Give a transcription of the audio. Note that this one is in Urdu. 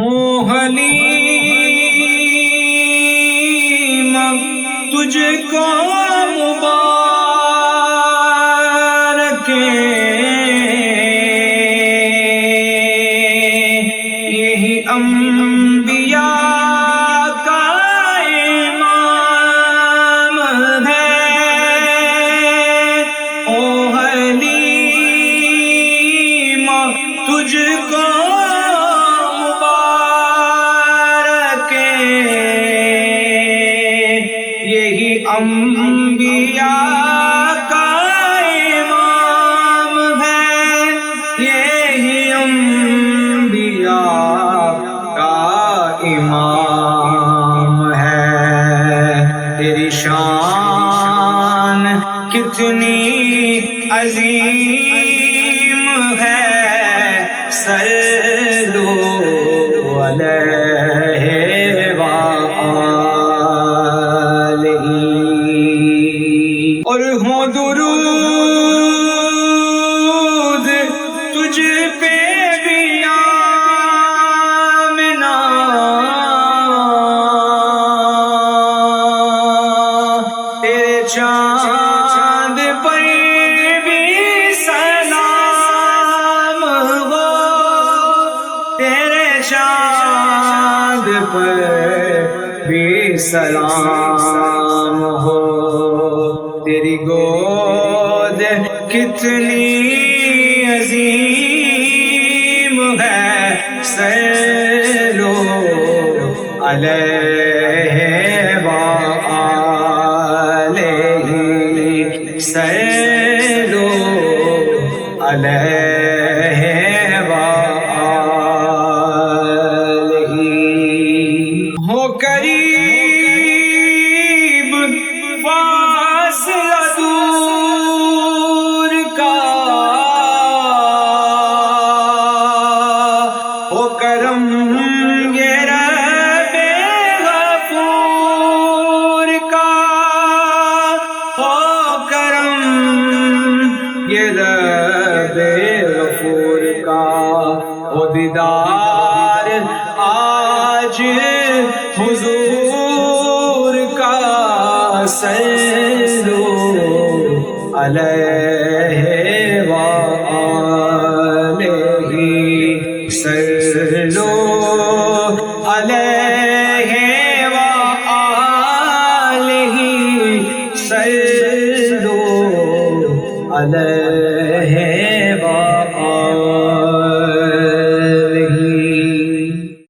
ہوں حلیم تجھ کو مبارک یہی انبیاء کا امام ہے او حلیم تجھ کو یہی انبیاء کا امام ہے یہی انبیاء کا امام ہے تیری شان کتنی عظیم ہے صلو علیہ اور ہو درود تجھ پہ بھی آمنا تیرے چاند پر بھی سلام ہو تیرے چاند پر بھی سلام ہو تیری گود کتنی عظیم ہے صلو علیہ وآلہ صلو علیہ وآلہ ہو قریب فاصلہ دور کا ہو کرم یہ رب غفور کا ہو کرم یہ رب غفور کا ہو دیدار آج حضور کا صلو علیہ وآلہ صلو علیہ